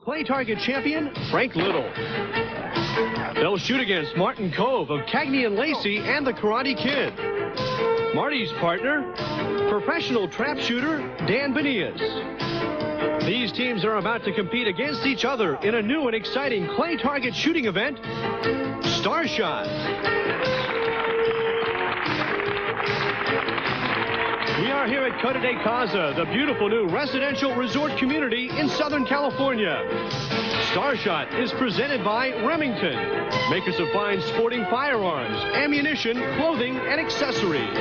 Clay target champion, Frank Little. They'll shoot against Martin Kove of Cagney and Lacey and the Karate Kid. Marty's partner, professional trap shooter, Dan Bonillas. These teams are about to compete against each other in a new and exciting clay target shooting event, Starshot. We are here at Kove de Casa, the beautiful new residential resort community in Southern California. Starshot is presented by Remington, makers of fine sporting firearms, ammunition, clothing, and accessories.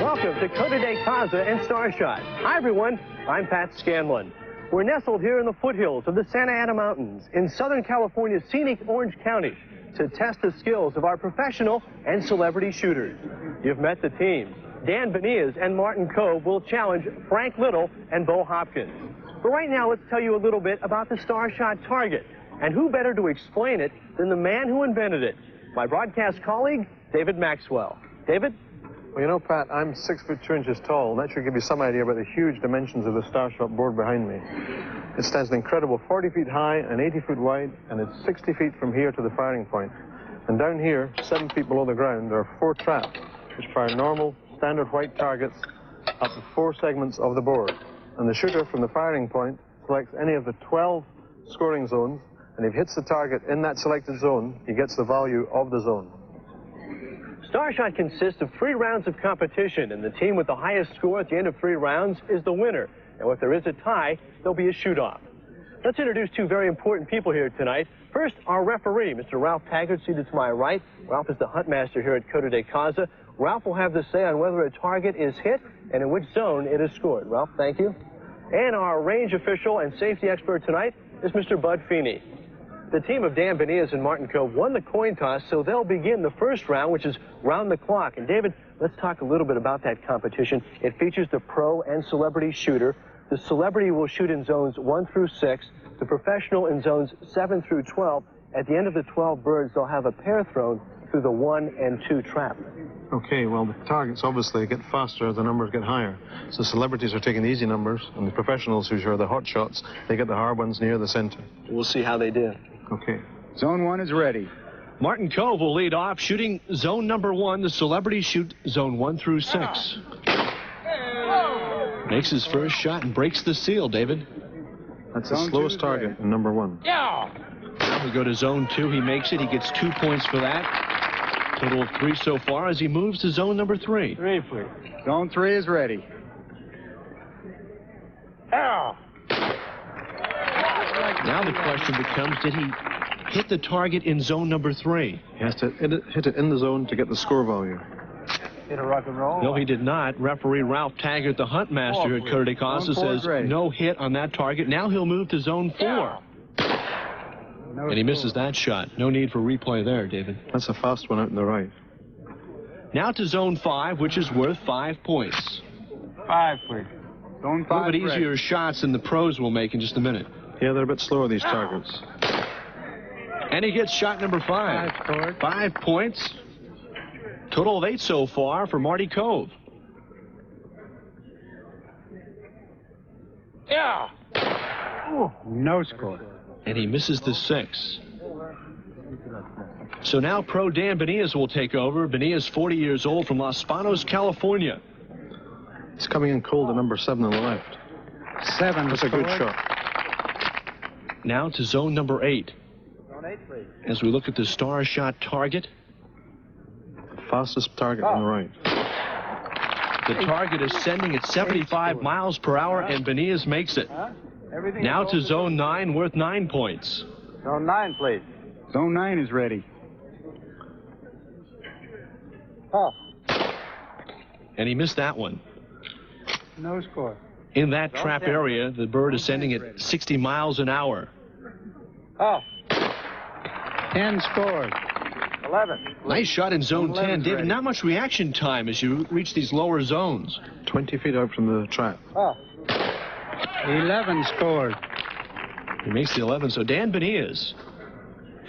Welcome to Kove de Casa and Starshot. Hi, everyone. I'm Pat Scanlon. We're nestled here in the foothills of the Santa Ana Mountains in Southern California's scenic Orange County to test the skills of our professional and celebrity shooters. You've met the teams. Dan Bonillas and Martin Kove will challenge Frank Little and Bo Hopkins. But right now, let's tell you a little bit about the Starshot target. And who better to explain it than the man who invented it, my broadcast colleague, David Maxwell. David? Well, you know, Pat, I'm 6 foot 2 inches tall. That should give you some idea about the huge dimensions of the Starshot board behind me. It stands an incredible 40 feet high and 80 feet wide, and it's 60 feet from here to the firing point. And down here, 7 feet below the ground, there are 4 traps, which fire normal, standard white targets up to 4 segments of the board. And the shooter from the firing point selects any of the 12 scoring zones, and if he hits the target in that selected zone, he gets the value of the zone. Starshot consists of 3 rounds of competition, and the team with the highest score at the end of 3 rounds is the winner. Now, if there is a tie, there'll be a shoot-off. Let's introduce 2 very important people here tonight. First, our referee, Mr. Ralph Taggert, seated to my right. Ralph is the huntmaster here at Kove de Casa. Ralph will have the say on whether a target is hit and in which zone it is scored. Ralph, thank you. And our range official and safety expert tonight is Mr. Bud Fini. The team of Dan Bonillas and Martin Kove won the coin toss, so they'll begin the first round, which is round the clock. And David, let's talk a little bit about that competition. It features the pro and celebrity shooter. The celebrity will shoot in zones 1 through 6, the professional in zones 7 through 12. At the end of the 12 birds, they'll have a pair thrown through the 1 and 2 trap. Okay, well, the targets obviously get faster as the numbers get higher. So celebrities are taking the easy numbers, and the professionals, who are the hot shots, they get the hard ones near the center. We'll see how they do. Okay. Zone 1 is ready. Martin Kove will lead off, shooting zone number 1. The celebrities shoot zone 1 through 6. Makes his first shot and breaks the seal, David. That's the slowest target in number 1. Now we go to zone 2. He makes it. He gets 2 points for that. Total of 3 so far as he moves to zone number 3. 3, please. Zone 3 is ready. Now the question becomes, did he hit the target in zone number 3? He has to hit it in the zone to get the score value. Hit a rock and roll. No, he did not. Referee Ralph Taggert, the hunt master at Kove de Casa, says no hit on that target. Now he'll move to zone 4. And he misses that shot. No need for replay there, David. That's a fast one out in the right. Now to zone 5, which is worth 5 points. 5, please. Zone 5. A little bit easier shots than the pros will make in just a minute. Yeah, they're a bit slower, these targets. And he gets shot number 5. 5 points. Total of 8 so far for Marty Kove. Ooh, no score. And he misses the 6. So now pro Dan Bonillas will take over. Bonillas, 40 years old, from Los Banos, California. He's coming in cold at number 7 on the left. 7. That's a good shot. Now to zone number 8. Zone 8, please. As we look at the Starshot target. The fastest target on the right. The target is sending at 75 miles per hour, and Bonillas makes it. Now to zone 9, worth 9 points. Zone 9, please. Zone 9 is ready. And he missed that one. No score. In that trap area, the bird is sending at 60 miles an hour. 10 scores. 11. Nice shot in zone 10. David, not much reaction time as you reach these lower zones. 20 feet out from the trap. 11 scored. He makes the 11. So Dan Bonillas,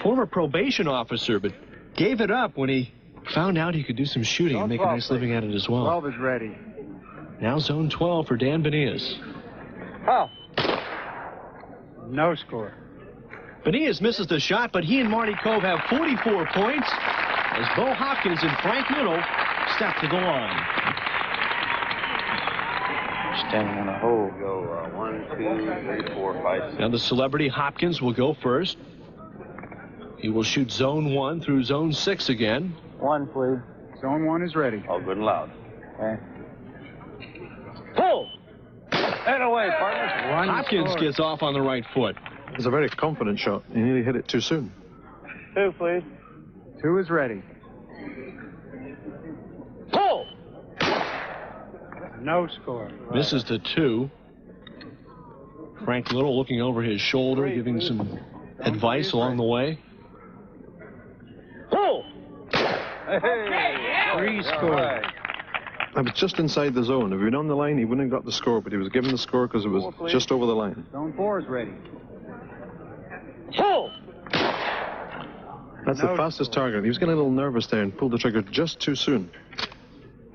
former probation officer, but gave it up when he found out he could do some shooting and make a nice living at it as well. 12 is ready. Now zone 12 for Dan Bonillas. No score. Bonillas misses the shot, but he and Marty Kove have 44 points as Bo Hopkins and Frank Little step to the line. Standing on a hole. Go 1, 2, 3, 4, 5, 6. Now the celebrity Hopkins will go first. He will shoot zone 1 through zone 6 again. 1, please. Zone 1 is ready. All good and loud. Okay. Pull! And away, partner. Hopkins gets off on the right foot. It's a very confident shot. He nearly hit it too soon. 2, please. 2 is ready. Pull! No score. Misses the 2. Frank Little looking over his shoulder, giving some advice along the way. Pull! Hey. 3 score. I was just inside the zone. If he'd been on the line, he wouldn't have got the score, but he was given the score because it was just over the line. Zone 4 is ready. Pull! That's the fastest target. He was getting a little nervous there and pulled the trigger just too soon.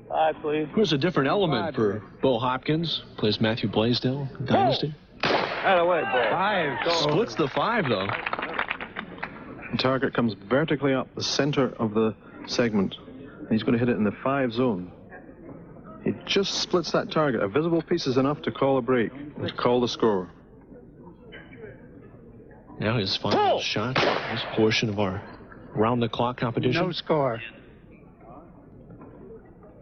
5, please. Here's a different element for Bo Hopkins. Plays Matthew Blaisdell, Dynasty. And away, ball. 5. Splits the 5, though. The target comes vertically up the center of the segment. And he's going to hit it in the 5 zone. He just splits that target. A visible piece is enough to call a break and to call the score. Now his final shot, this portion of our round-the-clock competition. No score.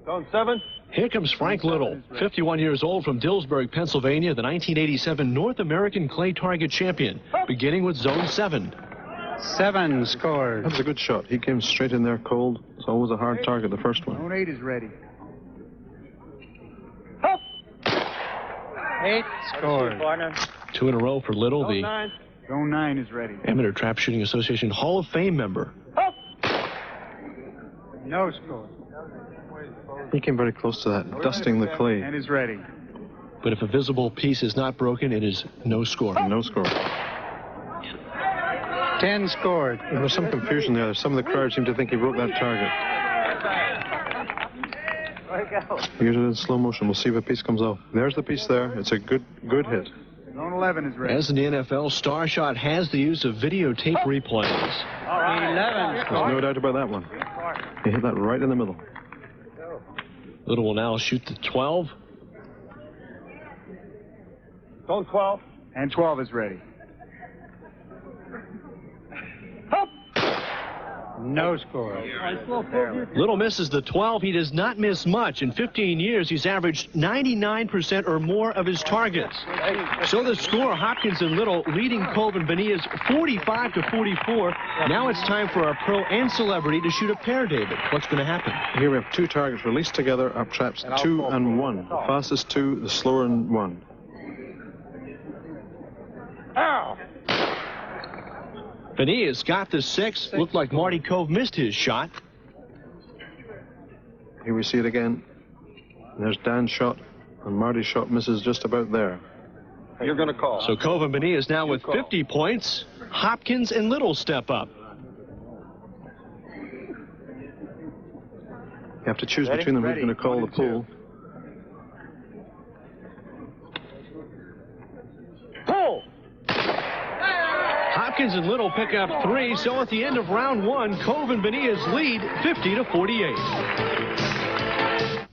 Zone 7. Here comes Frank Little, 51 years old, from Dillsburg, Pennsylvania, the 1987 North American clay target champion, beginning with zone 7. 7 scores. That was a good shot. He came straight in there cold. It's always a hard target, the first one. Zone 8 is ready. 8 scores. 2 in a row for Little, the Zone 9 is ready. Amateur Trap Shooting Association Hall of Fame member. No score. He came very close to that, dusting the clay. And is ready. But if a visible piece is not broken, it is no score. No score. 10 scored. There was some confusion there. Some of the crowd seemed to think he broke that target. Here's it in slow motion. We'll see if a piece comes off. There's the piece there. It's a good hit. Zone 11 is ready. As in the NFL, Starshot has the use of videotape replays. 11 There's no doubt about that one. He hit that right in the middle. Little will now shoot the 12. Zone 12. And 12 is ready. No score. Little misses the 12. He does not miss much. In 15 years, he's averaged 99% or more of his targets. So the score, Hopkins and Little leading Kove and Bonillas 45-44. Now it's time for our pro and celebrity to shoot a pair, David. What's going to happen? Here we have 2 targets released together, up traps 2 and 1. The fastest 2, the slower 1. Ow! Bonillas got the 6. Looked like Marty Kove missed his shot. Here we see it again. And there's Dan's shot, and Marty's shot misses just about there. You're going to call. So Kove and Bonillas now with 50 points. Hopkins and Little step up. You have to choose between them who's going to call the pull. Pull! Hopkins and Little pick up 3, so at the end of round 1, Kove and Bonillas lead 50-48.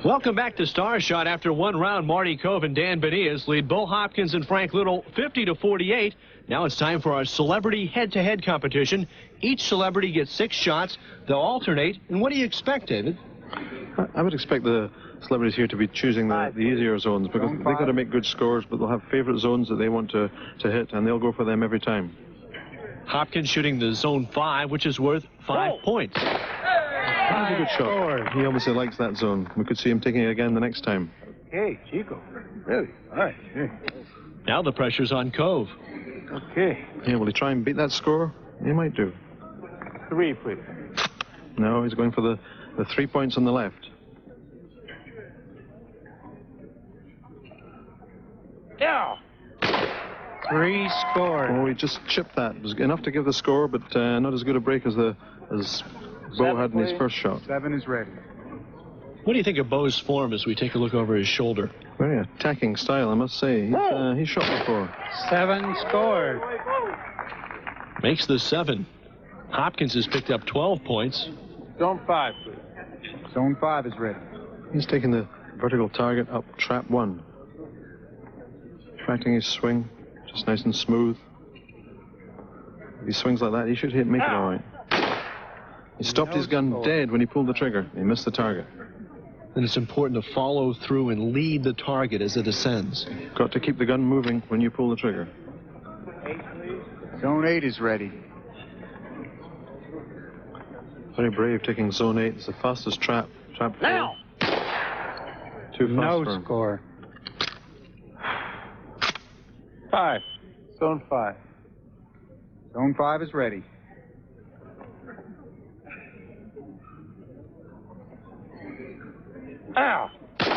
Welcome back to Starshot. After 1 round, Marty Kove and Dan Bonillas lead Bo Hopkins and Frank Little 50-48. Now it's time for our celebrity head-to-head competition. Each celebrity gets 6 shots. They'll alternate. And what do you expect, David? I would expect the celebrities here to be choosing the easier zones because they've got to make good scores, but they'll have favorite zones that they want to hit, and they'll go for them every time. Hopkins shooting the zone 5, which is worth 5 points. That was a good shot. He obviously likes that zone. We could see him taking it again the next time. Hey, Chico. Really? All right. Now the pressure's on Kove. Okay. Yeah, will he try and beat that score? He might do. 3, please. No, he's going for the 3 points on the left. Yeah. 3 scored. Oh, he just chipped that. It was enough to give the score, but not as good a break as Bo had in his first shot. 7 is ready. What do you think of Bo's form as we take a look over his shoulder? Very attacking style, I must say. He's shot before. 7 scored. Makes the 7. Hopkins has picked up 12 points. Zone 5, please. Zone 5 is ready. He's taking the vertical target up trap 1. Tracking his swing, just nice and smooth. If he swings like that, he should make it all right. He stopped his gun dead when he pulled the trigger. He missed the target. And it's important to follow through and lead the target as it ascends. Got to keep the gun moving when you pull the trigger. Zone 8 is ready. Very brave taking zone 8. It's the fastest trap. Trap 4. Now! Too fast No for him. score. 5. Zone 5. Zone 5 is ready. Ow! Good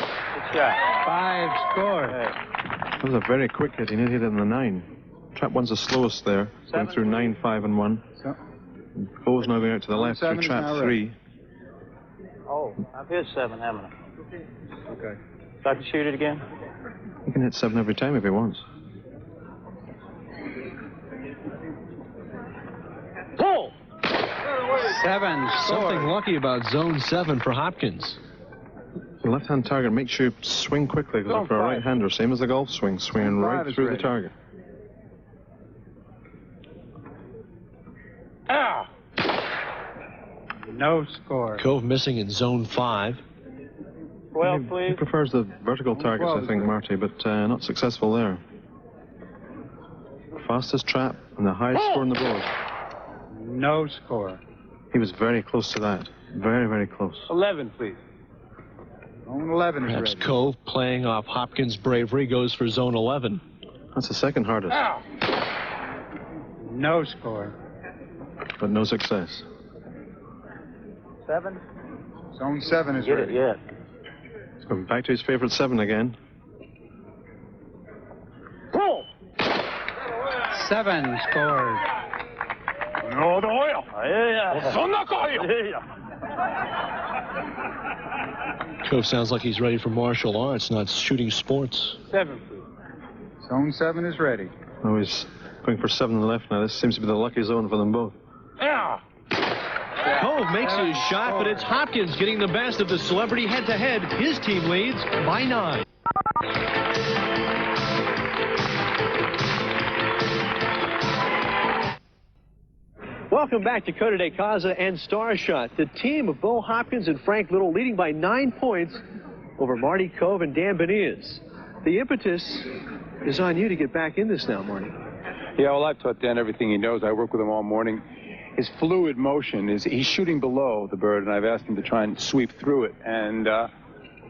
shot. 5 scored. That was a very quick hit. He nearly hit it in the 9. Trap 1's the slowest there, going through 9, 5, and 1. Bo's now going out to the left through trap 3. Oh, I've hit 7, haven't I? Okay. So I can shoot it again? He can hit 7 every time if he wants. Pull! 7 scored. Something lucky about zone 7 for Hopkins. The left-hand target, make sure you swing quickly, because for a right-hander, same as the golf swing, swinging right through the target. Ow! No score. Kove missing in zone 5. 12, He please. prefers the vertical targets, I think, Marty, but not successful there. Fastest trap and the highest score on the board. No score. He was very close to that. Very, very close. 11, please. Zone 11 is Perhaps ready. Kove, playing off Hopkins' bravery, goes for zone 11. That's the second hardest, Ow! No score. but no success. 7? Zone 7 is Get ready. it yet. He's going back to his favorite 7 again. Pull! 7 scored. No, the oil. Yeah. Kove sounds like he's ready for martial arts, not shooting sports. 7, please. Zone 7 is ready. Oh, he's going for 7 on the left now. This seems to be the lucky zone for them both. Kove makes his shot, but it's Hopkins getting the best of the celebrity head-to-head. His team leads by 9. Welcome back to Coda de Casa and Starshot. The team of Bo Hopkins and Frank Little leading by 9 points over Marty Kove and Dan Bonillas. The impetus is on you to get back in this now, Marty. Yeah, well, I've taught Dan everything he knows. I work with him all morning. His fluid motion is he's shooting below the bird, and I've asked him to try and sweep through it. And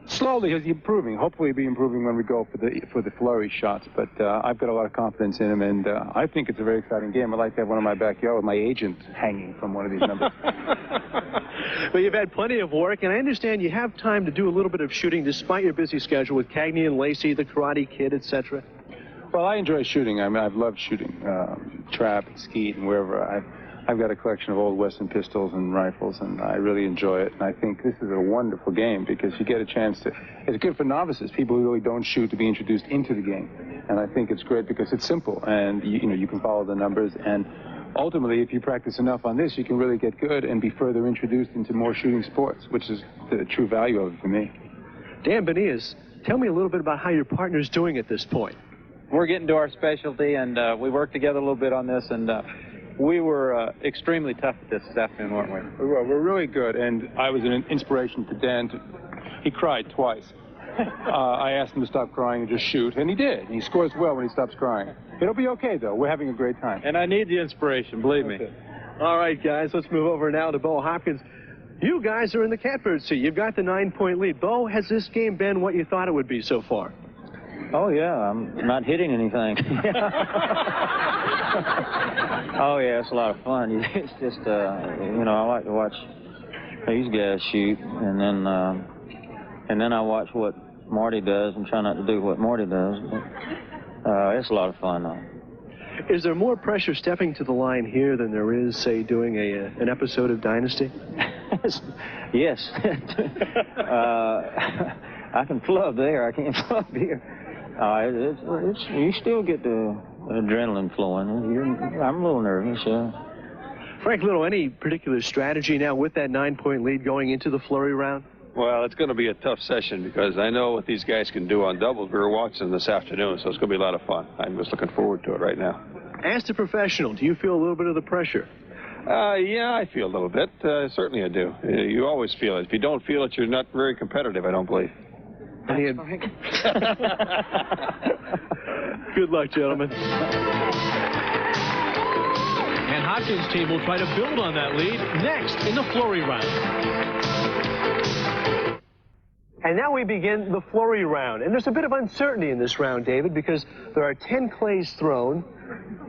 slowly he's improving. Hopefully he'll be improving when we go for the flurry shots. But I've got a lot of confidence in him, and I think it's a very exciting game. I'd like to have one in my backyard with my agent hanging from one of these numbers. Well, you've had plenty of work, and I understand you have time to do a little bit of shooting despite your busy schedule with Cagney and Lacey, the Karate Kid, etc. Well, I enjoy shooting. I mean, I've loved shooting, trap and skeet and wherever. I've got a collection of old Western pistols and rifles, and I really enjoy it. And I think this is a wonderful game because you get a chance to. It's good for novices, people who really don't shoot, to be introduced into the game. And I think it's great because it's simple, and you can follow the numbers. And ultimately, if you practice enough on this, you can really get good and be further introduced into more shooting sports, which is the true value of it for me. Dan Bonillas, tell me a little bit about how your partner's doing at this point. We're getting to our specialty, and we worked together a little bit on this, and we were extremely tough at this afternoon, weren't we? We're really good, and I was an inspiration to Dan. He cried twice. I asked him to stop crying and just shoot, and he did. He scores well when he stops crying. It'll be okay, though. We're having a great time. And I need the inspiration, believe me. All right, guys, let's move over now to Bo Hopkins. You guys are in the catbird seat. You've got the 9-point lead. Bo, has this game been what you thought it would be so far? Oh, yeah, I'm not hitting anything. Oh, yeah, it's a lot of fun. It's just, I like to watch these guys shoot, and then I watch what Marty does and try not to do what Marty does. But it's a lot of fun, though. Is there more pressure stepping to the line here than there is, say, doing an episode of Dynasty? Yes. I can flub there. I can't flub here. You still get the adrenaline flowing. I'm a little nervous. Frank Little, any particular strategy now with that 9-point lead going into the flurry round? Well, it's going to be a tough session because I know what these guys can do on doubles. We were watching this afternoon, so it's going to be a lot of fun. I'm just looking forward to it right now. As a professional, do you feel a little bit of the pressure? Yeah, I feel a little bit. Certainly I do. You always feel it. If you don't feel it, you're not very competitive, I don't believe. Good luck, gentlemen. And Hopkins' team will try to build on that lead next in the flurry round. And now we begin the flurry round. And there's a bit of uncertainty in this round, David, because there are 10 clays thrown,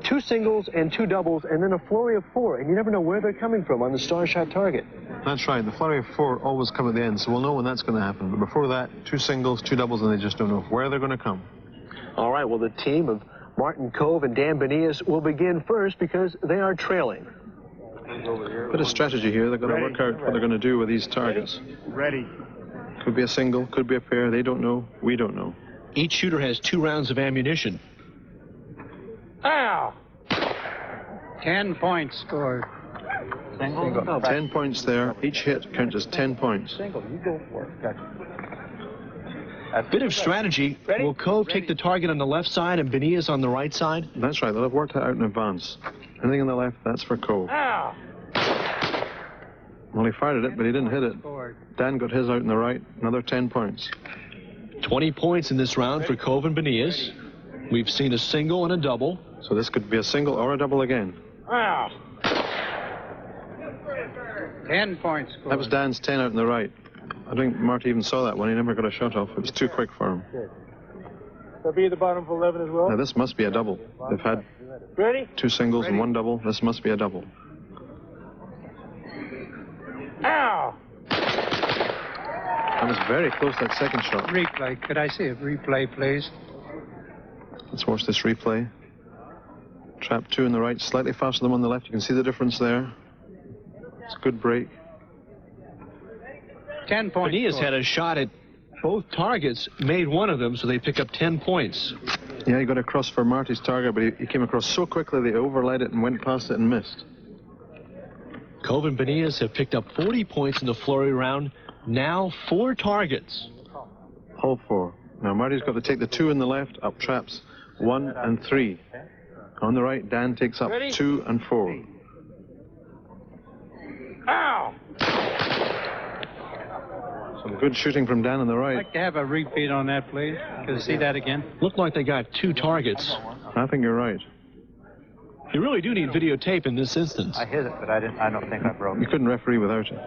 2 singles and 2 doubles, and then a flurry of 4. And you never know where they're coming from on the Starshot target. That's right. The flurry of 4 always come at the end, so we'll know when that's going to happen. But before that, 2 singles, 2 doubles, and they just don't know where they're going to come. All right, well, the team of Martin Kove and Dan Bonillas will begin first because they are trailing. Bit of strategy here. They've got to work out what they're going to do with these targets. Ready. Could be a single, could be a pair. They don't know. We don't know. Each shooter has 2 rounds of ammunition. Ow! 10 points scored. Single. 10 points there. Each hit counts as 10 points. A bit of strategy. Will Kove take the target on the left side and Bonillas on the right side? That's right. They'll have worked that out in advance. Anything on the left, that's for Kove. Ow! Well, he fired at it, but he didn't hit it. Dan got his out in the right. Another 10 points. 20 points in this round for Kove and Bonillas. We've seen a single and a double. So this could be a single or a double again. Ow! 10 points scored. That was Dan's 10 out in the right. I don't think Marty even saw that one. He never got a shot off. It was too quick for him. They'll be at the bottom of 11 as well. Now, this must be a double. They've had 2 singles and 1 double. This must be a double. Ow! That was very close, that second shot. Replay. Could I see a replay, please? Let's watch this replay. Trap 2 in the right, slightly faster than one on the left. You can see the difference there. It's a good break. 10 points. Bonillas had a shot at both targets, made one of them, so they pick up 10 points. Yeah, he got across for Marty's target, but he came across so quickly they overlaid it and went past it and missed. Kove and Bonillas have picked up 40 points in the flurry round. Now 4 targets. All 4. Now Marty's got to take the 2 in the left, up traps 1 and 3. On the right, Dan takes up 2 and 4. Ow! Some good shooting from Dan on the I'd right. like to have a repeat on that, please. Could I see that again? Looked like they got 2 targets. I think you're right. You really do need videotape in this instance. I hit it, but I don't think I broke You couldn't referee without it.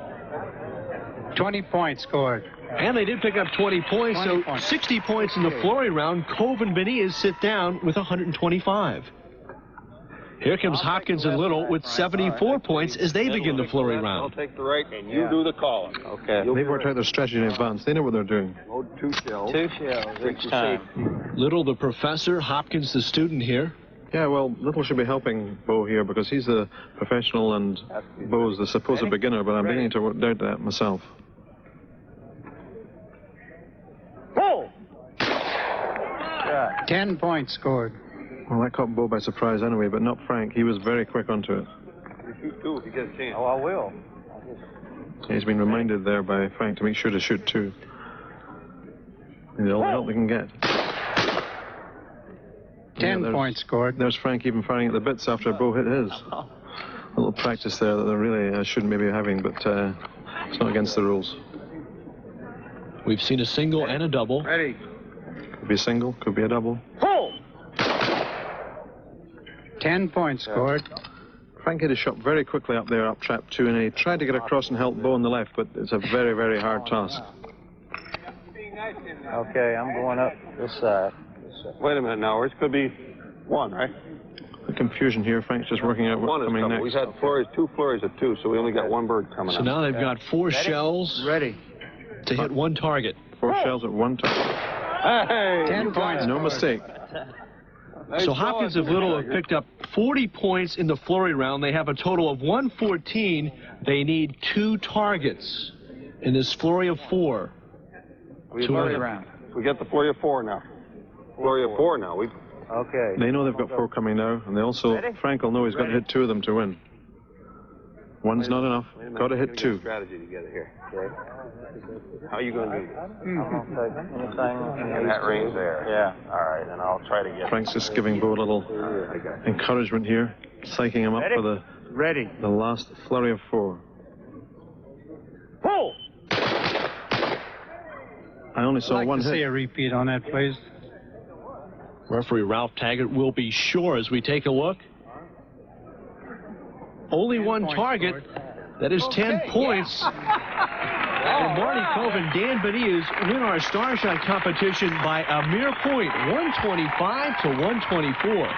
20 points scored. And they did pick up 20 points, 20 so points. 60 points in the flurry round. Kove and Bonillas sit down with 125. Here comes Hopkins and Little with 74 points as they begin the flurry I'll round. take the right, and you do the calling. Okay. They've worked out their strategy in advance. They know what they're doing. Load 2 shells. 2 shells each time. Little the professor, Hopkins the student here. Yeah, well, Little should be helping Bo here because he's the professional and Bo's the supposed beginner, but I'm beginning to doubt that myself. Whoa! 10 points scored. Well, that caught Bo by surprise anyway, but not Frank. He was very quick onto it. You shoot 2 if you get a chance. Oh, I will. He's been reminded there by Frank to make sure to shoot 2. And all the help they can get. 10 points scored. There's Frank even firing at the bits after Bo hit his. A little practice there that they really shouldn't maybe having, but it's not against the rules. We've seen a single and a double. Ready. Could be a single, could be a double. 10 points scored. Frank hit his shot very quickly up there, up trap 2, and he tried to get across and help Bo on the left, but it's a very, very hard task. Okay, I'm going up this side. Wait a minute now. It could be 1, right? The confusion here. Frank's just working out 1 what's is coming coming. next. We've had flurries, 2 flurries of 2, so we only got 1 bird coming So up. now they've got 4 shells Ready. to hit 1 target. 4 shells at 1 time. Hey! 10 points. No mistake. So Hopkins and Little have picked up 40 points in the flurry round. They have a total of 114. They need 2 targets in this flurry of 4. Flurry round. We get the flurry of 4 now. Flurry of 4 now. Okay. They know they've got 4 coming now, and they also, Frank will know he's got to hit 2 of them to win. One's not enough. Got to hit 2. Strategy to get it here. Okay. How are you going to do this? I'm going to take anything In that range there. Yeah. All right, and I'll try to get. Frank's just giving Bo a little encouragement here, psyching him up for the last flurry of 4. Pull! I only saw one See hit. a repeat on that, please. Referee Ralph Taggert will be sure as we take a look. Only 1 target. That is 10 points. And Marty Kove and Dan Bonillas win our Starshot competition by a mere point, 125 to 124.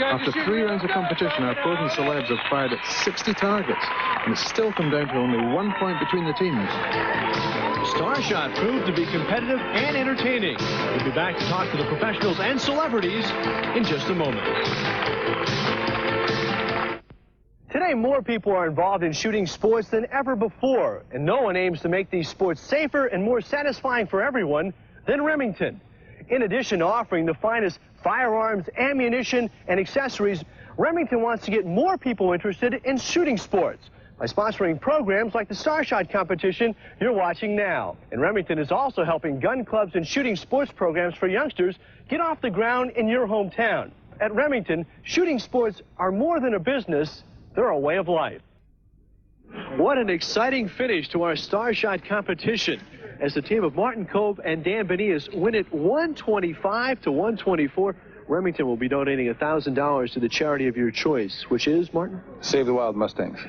After 3 rounds of competition, our opposing celebs have fired at 60 targets, and it's still come down to only 1 point between the teams. Starshot proved to be competitive and entertaining. We'll be back to talk to the professionals and celebrities in just a moment. Today, more people are involved in shooting sports than ever before, and no one aims to make these sports safer and more satisfying for everyone than Remington. In addition to offering the finest firearms, ammunition, and accessories, Remington wants to get more people interested in shooting sports by sponsoring programs like the Starshot competition you're watching now. And Remington is also helping gun clubs and shooting sports programs for youngsters get off the ground in your hometown. At Remington, shooting sports are more than a business. They're a way of life. What an exciting finish to our Starshot competition as the team of Martin Kove and Dan Bonillas win it 125 to 124. Remington will be donating $1,000 to the charity of your choice, which is, Martin? Save the Wild Mustangs.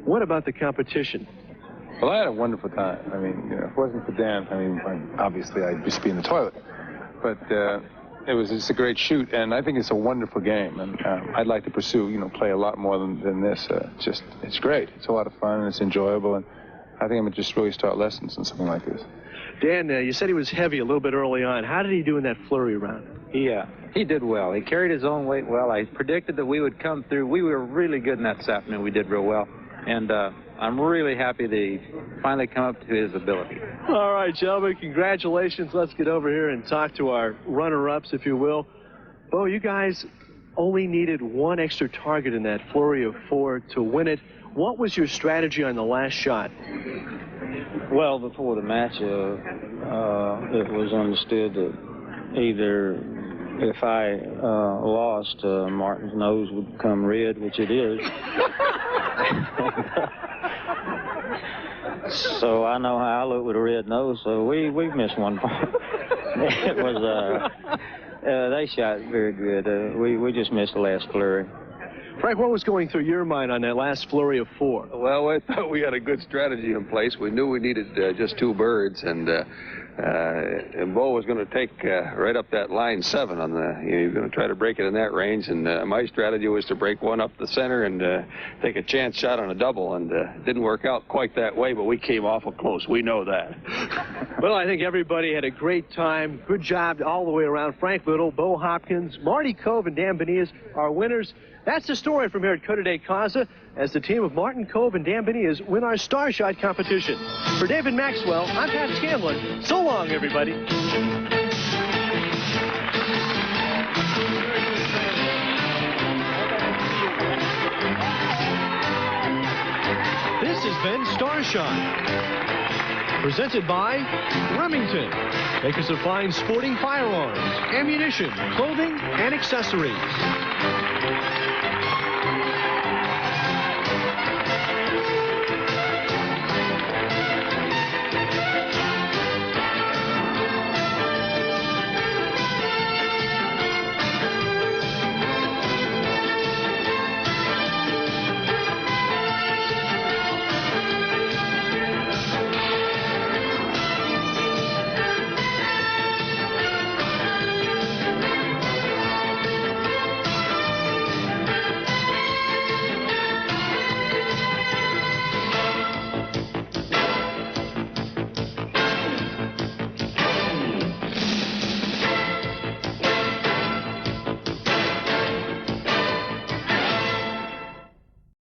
What about the competition? Well, I had a wonderful time. I mean, if it wasn't for Dan, obviously I'd just be in the toilet. But it was just a great shoot, and I think it's a wonderful game, and I'd like to pursue, play a lot more than this. It's great. It's a lot of fun, and it's enjoyable, and I think I'm going to just really start lessons in something like this. Dan, you said he was heavy a little bit early on. How did he do in that flurry round? He did well. He carried his own weight well. I predicted that we would come through. We were really good in that this afternoon. We did real well, and I'm really happy that he finally come up to his ability. All right, gentlemen, congratulations. Let's get over here and talk to our runner-ups, if you will. Bo, you guys only needed 1 extra target in that flurry of 4 to win it. What was your strategy on the last shot? Well, before the match, it was understood that either if I lost, Martin's nose would become red, which it is. So I know how I look with a red nose, so we missed 1 point. It was, they shot very good. We just missed the last flurry. Frank, what was going through your mind on that last flurry of 4? Well, I thought we had a good strategy in place. We knew we needed just 2 birds, and Bo was going to take right up that line 7 on the. He was going to try to break it in that range, and my strategy was to break 1 up the center and take a chance shot on a double, and it didn't work out quite that way, but we came awful close. We know that. Well, I think everybody had a great time. Good job all the way around. Frank Little, Bo Hopkins, Marty Kove, and Dan Bonillas are winners. That's the story from here at Cote de Casa as the team of Martin Kove and Dan Bonillas win our Starshot competition. For David Maxwell, I'm Pat Scanlon. So long, everybody. This has been Starshot, presented by Remington, makers of fine sporting firearms, ammunition, clothing, and accessories.